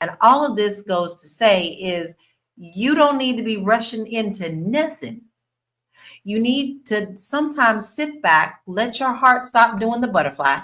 And all of this goes to say is you don't need to be rushing into nothing. You need to sometimes sit back, let your heart stop doing the butterfly,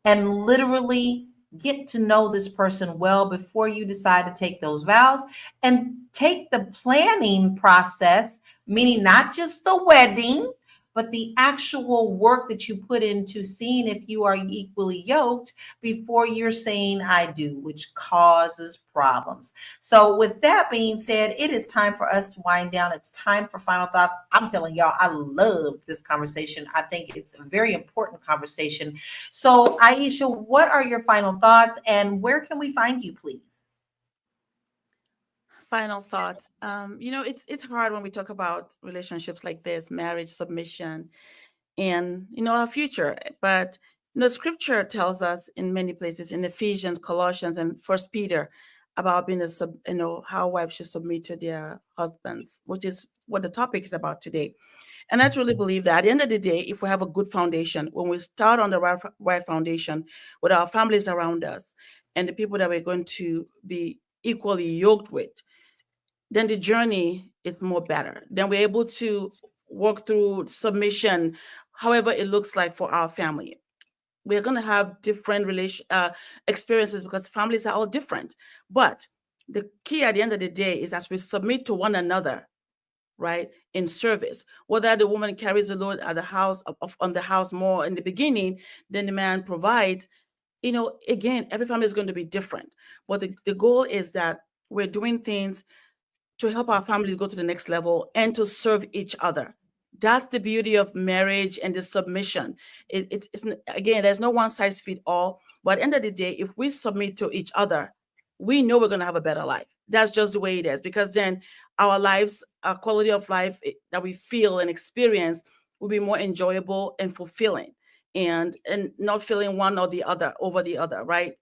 and literally get to know this person well before you decide to take those vows, and take the planning process, meaning not just the wedding, but the actual work that you put into seeing if you are equally yoked before you're saying I do, which causes problems. So, with that being said, it is time for us to wind down. It's time for final thoughts. I'm telling y'all, I love this conversation. I think it's a very important conversation. So, Aisha, what are your final thoughts and where can we find you, please? Final thoughts. It's hard when we talk about relationships like this, marriage, submission, and our future. But Scripture tells us in many places, in Ephesians, Colossians, and First Peter, about being how wives should submit to their husbands, which is what the topic is about today. And I truly believe that at the end of the day, if we have a good foundation, when we start on the right foundation with our families around us and the people that we're going to be equally yoked with, then the journey is more better. Then we're able to work through submission, however it looks like for our family. We're going to have different experiences because families are all different. But the key at the end of the day is as we submit to one another, right, in service, whether the woman carries the load at the house on the house more in the beginning, then the man provides. Again, every family is going to be different, but the goal is that we're doing things to help our families go to the next level and to serve each other. That's the beauty of marriage and the submission. Again, there's no one size fit all. But at the end of the day, if we submit to each other, we know we're going to have a better life. That's just the way it is. Because then our lives, our quality of life that we feel and experience will be more enjoyable and fulfilling, and not feeling one or the other over the other, right?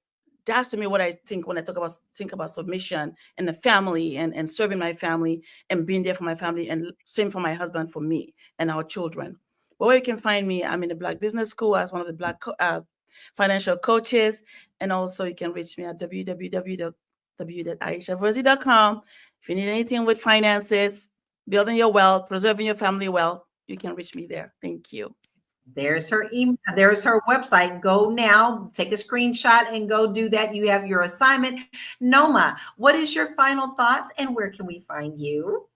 That's to me what I think when I think about submission and the family, and serving my family and being there for my family, and same for my husband, for me and our children. But where you can find me, I'm in the Black Business School as one of the Black financial coaches, and also you can reach me at www.aishaverzi.com. If you need anything with finances, building your wealth, preserving your family wealth, you can reach me there. Thank you. There's her email. There's her website. Go now, take a screenshot and go do that. You have your assignment. Noma, what is your final thoughts and where can we find you?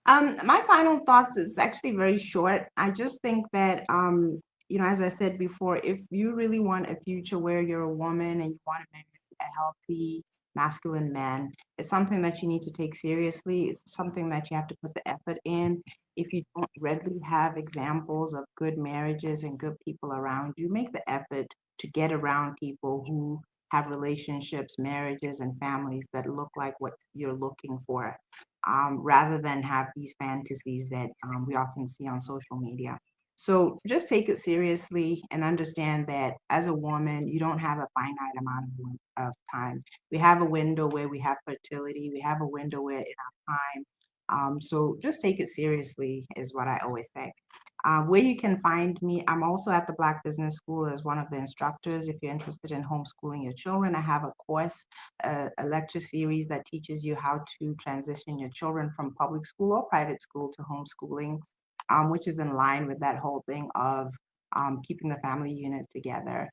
My final thoughts is actually very short. I just think that, as I said before, if you really want a future where you're a woman and you want to marry a healthy, masculine man, it's something that you need to take seriously. It's something that you have to put the effort in. If you don't readily have examples of good marriages and good people around you, make the effort to get around people who have relationships, marriages, and families that look like what you're looking for, rather than have these fantasies that we often see on social media. So just take it seriously and understand that as a woman, you don't have a finite amount of time. We have a window where we have fertility, we have a window where in our time. So just take it seriously, is what I always say. Where you can find me, I'm also at the Black Business School as one of the instructors. If you're interested in homeschooling your children, I have a course, a lecture series that teaches you how to transition your children from public school or private school to homeschooling, which is in line with that whole thing of keeping the family unit together.